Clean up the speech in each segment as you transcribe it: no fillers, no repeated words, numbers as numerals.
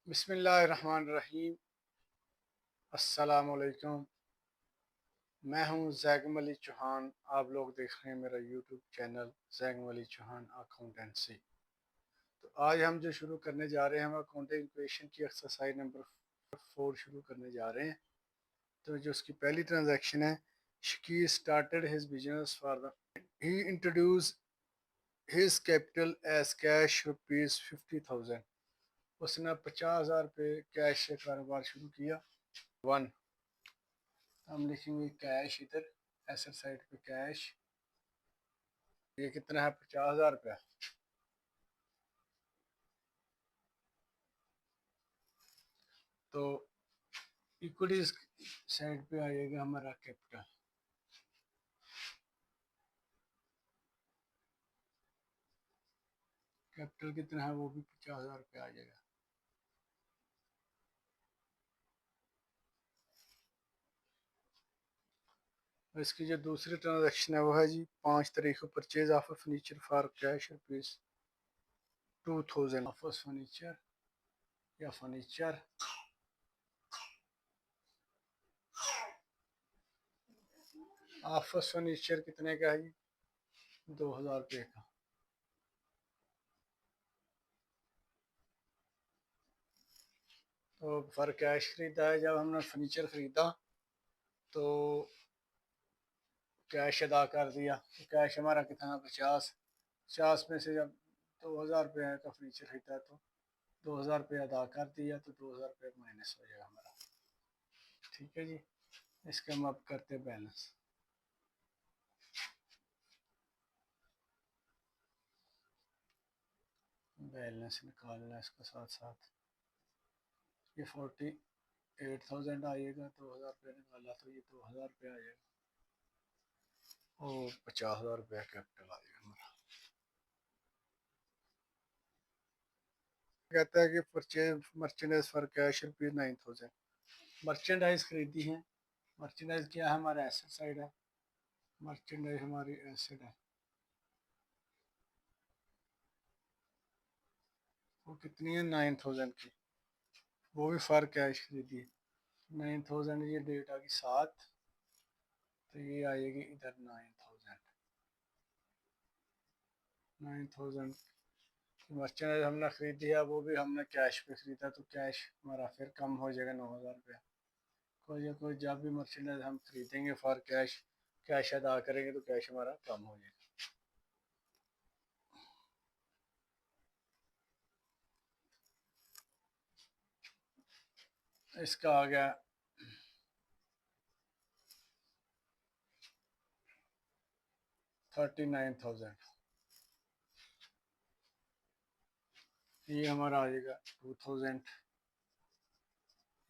बिस्मिल्लाहिर्रहमानिर्रहीम। अस्सलामुअलैकुम। मैं हूं जैगम अली चौहान। आप लोग देख रहे हैं मेरा YouTube channel Zaigham Ali Chauhan accountancy. तो आज हम जो शुरू करने जा रहे हैं, हम अकाउंटिंग इक्वेशन की एक्सरसाइज नंबर 4 शुरू करने जा रहे हैं। तो जो उसकी पहली ट्रांजैक्शन है, Shakir started his business for the he introduce his capital as cash rupees 50,000। उसने 50,000 रुपये कैश से कारोबार शुरू किया। 1 हम लिखेंगे कैश इधर, एसेट साइड पे कैश। ये कितना है? 50,000 रुपया। तो इक्विटीज साइड पे आएगा हमारा कैपिटल। कैपिटल कितना है? वो भी 50,000 रुपया आ जाएगा। और इसकी जो दूसरी ट्रांजेक्शन है वो है जी 5 तारीख को purchase of furniture for cash rupees 2,000। Office furniture या फर्नीचर ऑफिस फर्नीचर कितने का है? 2,000 रुपये का। तो फॉर कैश खरीदा है। जब हमने फर्नीचर खरीदा तो कैश अदा कर दिया। तो कैश हमारा कितना? 50 में से जब 2,000 रुपये का फर्नीचर खरीदा तो 2,000 रुपये अदा कर दिया, तो 2,000 रुपये माइनस हो जाएगा हमारा। ठीक है जी। इसके हम अब करते हैं बैलेंस। बैलेंस निकालना है इसका साथ साथ। ये 48,000 आएगा। 2,000 रुपये निकाला तो ये 2,000 रुपये आ जाएगा और 50,000 रुपये कैपिटल आ जाएगा हमारा। कहता है कि purchase merchandise for cash rupees 9,000। Merchandise खरीदी है। मर्चेंडाइज क्या है? हमारा एसेट साइड है। मर्चेंडाइज हमारी एसेट है। वो कितनी है? 9,000 की। वो भी फॉर कैश खरीदी है। 9,000। ये डेट आ गई 7, तो ये आएगी इधर 9,000। मर्चेंडाइज हमने खरीदी है, वो भी हमने कैश पे खरीदा, तो कैश हमारा फिर कम हो जाएगा 9,000 रुपया। कोई जब भी मर्चेंडाइज हम खरीदेंगे फॉर कैश, कैश अदा करेंगे तो कैश हमारा कम हो जाएगा। इसका आ गया 39,000। ये हमारा आ जाएगा 2,000।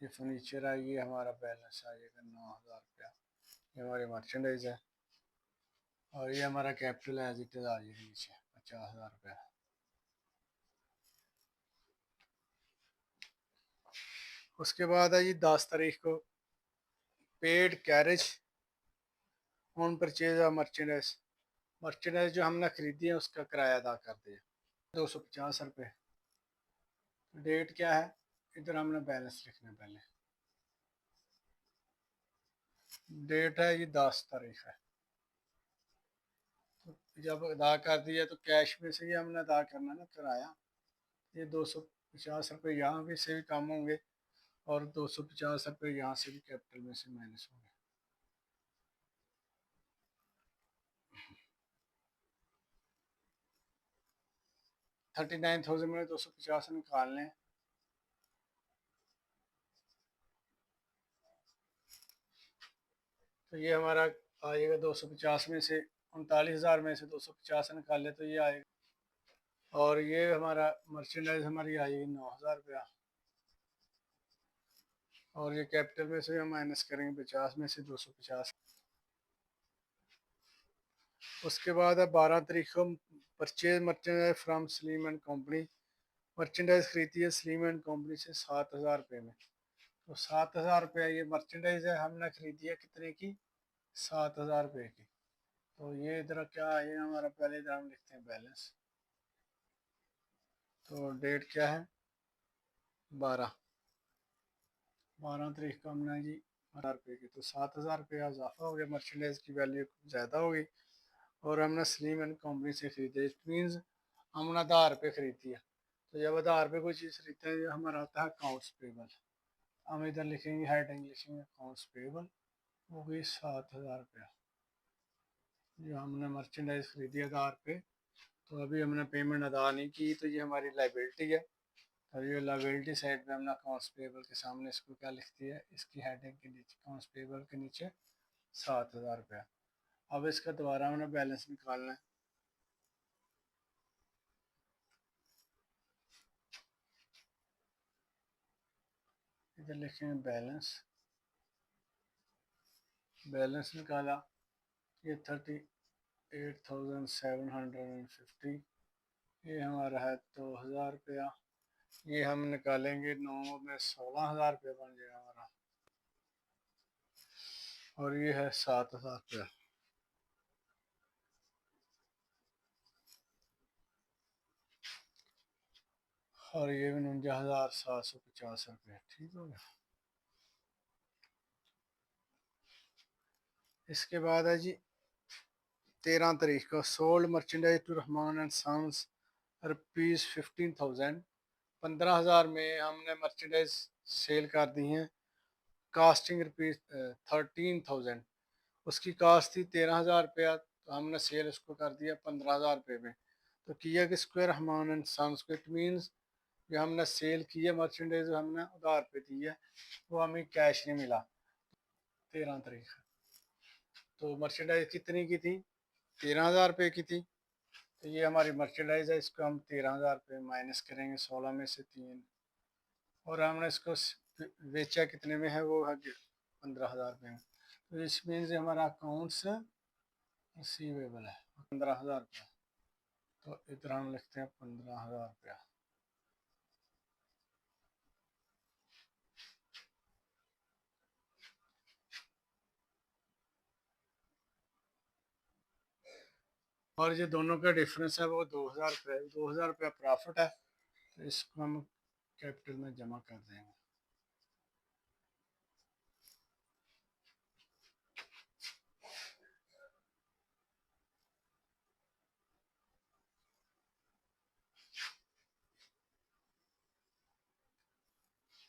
ये फर्नीचर है। ये हमारा बैलेंस आ जाएगा 9,000 रुपया। ये हमारी मर्चेंडाइज है। और ये हमारा कैपिटल एज इट इज आ जाएगा नीचे 50,000 रुपया। उसके बाद है जी 10 तारीख को paid carriage on purchase of merchandise. Merchandise जो हमने खरीदी है उसका किराया अदा कर दिया 250 रुपये। डेट क्या है? इधर हमने बैलेंस लिखना है पहले। डेट है ये 10 तारीख है। तो जब अदा कर दिया तो कैश में से ही हमने अदा करना ना किराया। ये 250 रुपये यहाँ भी से भी कम होंगे और 250 रुपये यहाँ से भी कैपिटल में से माइनस होंगे। 39,000 में 250 निकालने। तो ये हमारा आएगा 250 में से 39,000 में से 250 निकाले तो ये आएगा। और ये हमारा मर्चेंडाइज हमारी आएगी 9,000 रुपया। और ये कैपिटल में से हम माइनस करेंगे 50 में से 250। उसके बाद है 12 तारीख को purchase merchandise from Salim and company. Merchandise खरीदी है सलीम एंड कंपनी से 7,000 रुपये में। तो 7,000 रुपया ये मर्चेंडाइज है, हमने खरीदी है कितने की? 7,000 रुपये की। तो ये इधर क्या आएगा हमारा? पहले इधर हम लिखते हैं बैलेंस। तो डेट क्या है? 12 तारीख को हमने जी 1000 रुपये की, तो 7000 रुपया इजाफा हो गया, मर्चेंडाइज की वैल्यू ज़्यादा हो गई और हमने सलीम एंड कंपनी से खरीदे। इट मीन्स हमने 1000 रुपये खरीदी है। तो जब 1000 रुपये कोई चीज़ खरीदते हैं हमारा आता है अकाउंट्स पेबल। हम इधर लिखेंगे, हेडिंग लिखेंगे अकाउंट्स पेबल, वो गई 7000 रुपया जो हमने मर्चेंडाइज खरीदी 1000 रुपये। तो अभी हमने पेमेंट अदा नहीं की, तो ये हमारी लाइबिलिटी है। और ये लाइबिलिटी साइड पे हमने अकाउंट्स पेबल के सामने इसको क्या लिख दिया है, इसकी हेडिंग के नीचे अकाउंट्स पेबल के नीचे 7000 रुपया। अब इसका दोबारा हमने बैलेंस निकालना है। इधर लिखेंगे बैलेंस, बैलेंस निकाला, ये 38,750, ये हमारा है 2000 रुपया। ये हम निकालेंगे 9 में 16,000 रुपया बन जाएगा हमारा, और ये है 7000 रुपया। और ये 49,750 रुपये। ठीक हो गया। इसके बाद है जी 13 तारीख को sold merchandise to Rahman and sons ₹15,000। 15,000 में हमने मर्चेंडाइज सेल कर दी हैं। कास्टिंग ₹13,000, उसकी कास्ट थी 13,000 रुपया, तो हमने सेल उसको कर दिया 15,000 रुपये में। तो किया कि स्क्वायर रहमान एंड सन्स को, इट मीन्स जो हमने सेल की है मर्चेंडाइज हमने उधार पे दी है, वो हमें कैश नहीं मिला। 13 तारीख, तो मर्चेंडाइज कितनी की थी, 13,000 रुपये की थी। तो ये हमारी मर्चेंडाइज है, इसको हम 13,000 रुपये माइनस करेंगे 16 में से 3, और हमने इसको बेचा कितने में है, वो है 15,000 रुपये में। तो इस मीन हमारा अकाउंट्स रिसीवेबल है 15,000 रुपया। तो इधर हम लिखते हैं 15,000 रुपया। और ये दोनों का डिफरेंस है वो 2,000 रुपये, 2,000 रुपया प्रॉफिट है, तो इसको हम कैपिटल में जमा कर देंगे।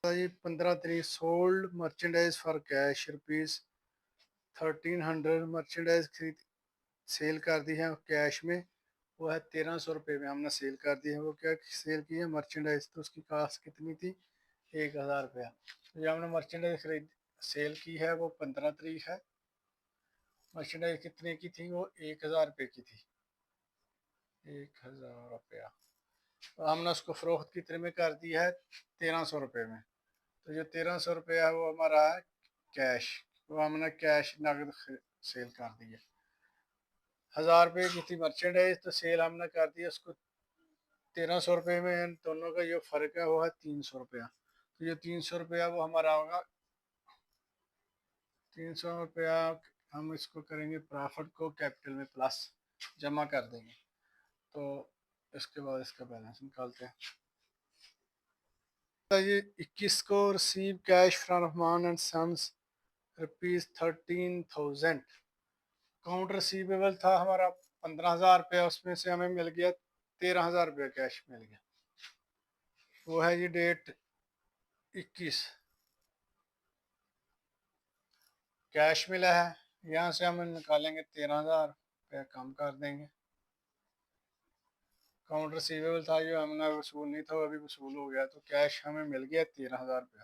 ये 15 तारीख sold merchandise for cash ₹1300, merchandise खरीद सेल कर दी है कैश में, वो है 1300 रुपये में हमने सेल कर दी है। वो क्या सेल की है मर्चेंडाइज, तो उसकी कास्ट कितनी थी, 1,000 रुपया। तो जो हमने मर्चेंडाइज खरीद सेल की है वो 15 तारीख है। मर्चेंडाइज कितने की थी, वो 1,000 रुपये की थी, 1,000 रुपया। तो हमने उसको फरोख्त कितने में कर दिया है, 1300 रुपये में। तो जो 1300 रुपया है वो हमारा है कैश, वो हमने कैश नगद सेल कर दी है। 1,000 रुपये की थी मर्चेंडाइज, तो सेल हमने कर दिया उसको 1300 रुपये में। दोनों का जो फ़र्क है वो है 300 रुपया। तो ये 300 रुपया वो हमारा होगा 300 रुपया। हम इसको करेंगे प्रॉफिट को कैपिटल में प्लस जमा कर देंगे। तो इसके बाद इसका बैलेंस निकालते हैं। तो ये 21 को receive cash from Rahman and sons ₹13,000। Account receivable था हमारा 15,000 रुपया, उसमें से हमें मिल गया 13,000 रुपया कैश मिल गया। वो है ये डेट 21, कैश मिला है। यहाँ से हम निकालेंगे 13,000 रुपया, कम कर देंगे। अकाउंट रिसीवेबल था जो हमने वसूल नहीं था, वो अभी वसूल हो गया, तो कैश हमें मिल गया 13,000 रुपया।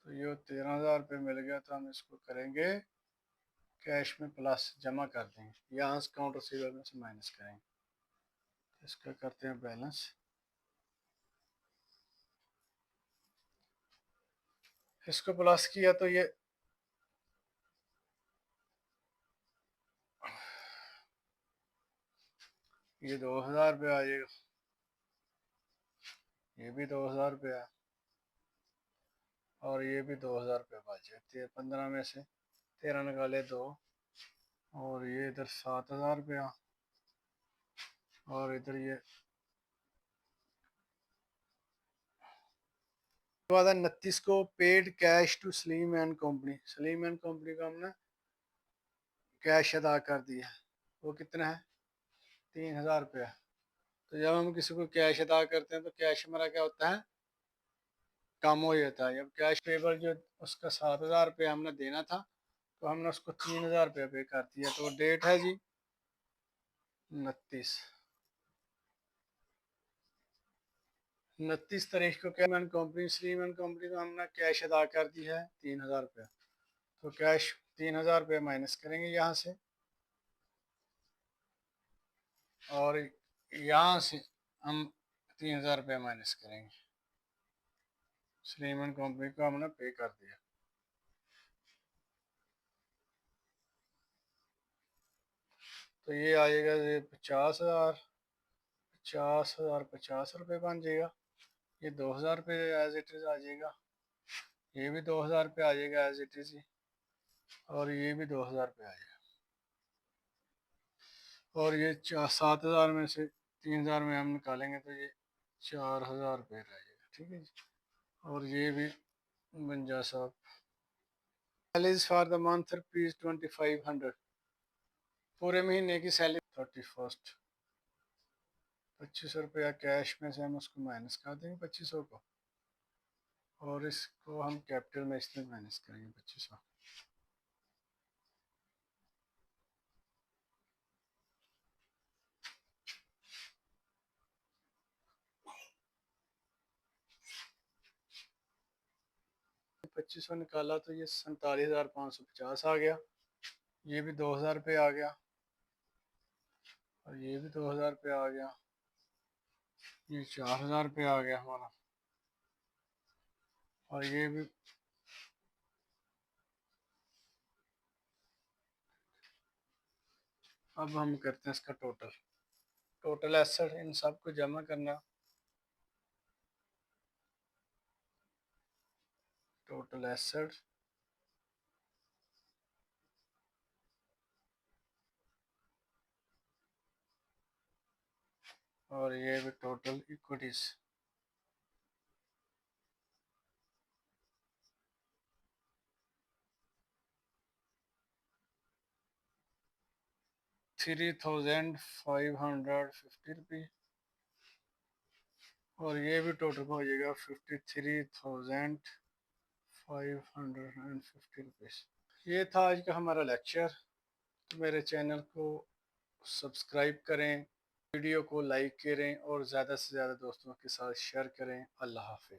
तो ये 13,000 रुपये मिल गया, तो हम इसको करेंगे कैश में प्लस जमा कर देंगे, यहाँ से अकाउंट रिसीवेबल में से माइनस करेंगे। इसका करते हैं बैलेंस। इसको प्लस किया तो ये 2,000 रुपया आ जाएगा, ये भी 2,000 रुपया, और ये भी 2,000 रुपया बच जाते हैं। 15 में से 13 निकाले 2, और ये इधर 7,000 रुपया, और इधर ये बाद 29 को paid cash to Salim and company, Salim and company को हमने कैश अदा कर दिया है। वो कितना है? 3,000 रुपया। तो जब हम किसी को कैश अदा करते हैं तो कैश हमारा क्या होता है? कम हो जाता है। जब कैश पेबल जो उसका 7,000 रुपया हमने देना था तो हमने उसको 3,000 रुपया पे कर दिया। तो डेट है जी 29 तारीख को क्या कंपनी श्रीमन कंपनी को हमने कैश अदा कर दी है 3,000 रुपया। तो कैश 3,000 रुपया माइनस करेंगे यहाँ से, और यहाँ से हम 3,000 रुपया माइनस करेंगे। श्रीमन कंपनी को हमने पे कर दिया। तो ये आएगा ये 50,000, 50,000 50 रुपये बन जाएगा। ये 2,000 रुपये एज इट इज़ आ जाएगा। ये भी 2,000 रुपये आ जाएगा एज इट इज़, और ये भी 2,000 रुपये आ जाएगा। और ये 7,000 में से 3,000 में हम निकालेंगे तो ये 4,000 रुपये रह जाएगा। ठीक है जी। और ये भी बन जा साहब। Salaries for the month rupees 2,500, पूरे महीने की सैलरी 31st। 2500 रुपया कैश में से हम उसको माइनस कर देंगे 2500 को, और इसको हम कैपिटल में इसमें माइनस करेंगे 2500। पच्चीस सौ निकाला तो ये 47,550 आ गया। ये भी 2,000 रुपये आ गया, और ये भी 2,000 रुपये आ गया। ये 4,000 रुपये आ गया हमारा, और ये भी। अब हम करते हैं इसका टोटल, टोटल एसेट इन सब को जमा करना। टोटल एसेट और ये भी टोटल इक्विटीज। ₹3,550, और ये भी टोटल हो जाएगा ₹53,550। ये था आज का हमारा लेक्चर। तो मेरे चैनल को सब्सक्राइब करें, वीडियो को लाइक करें, और ज़्यादा से ज़्यादा दोस्तों के साथ शेयर करें। अल्लाह हाफ़िज़।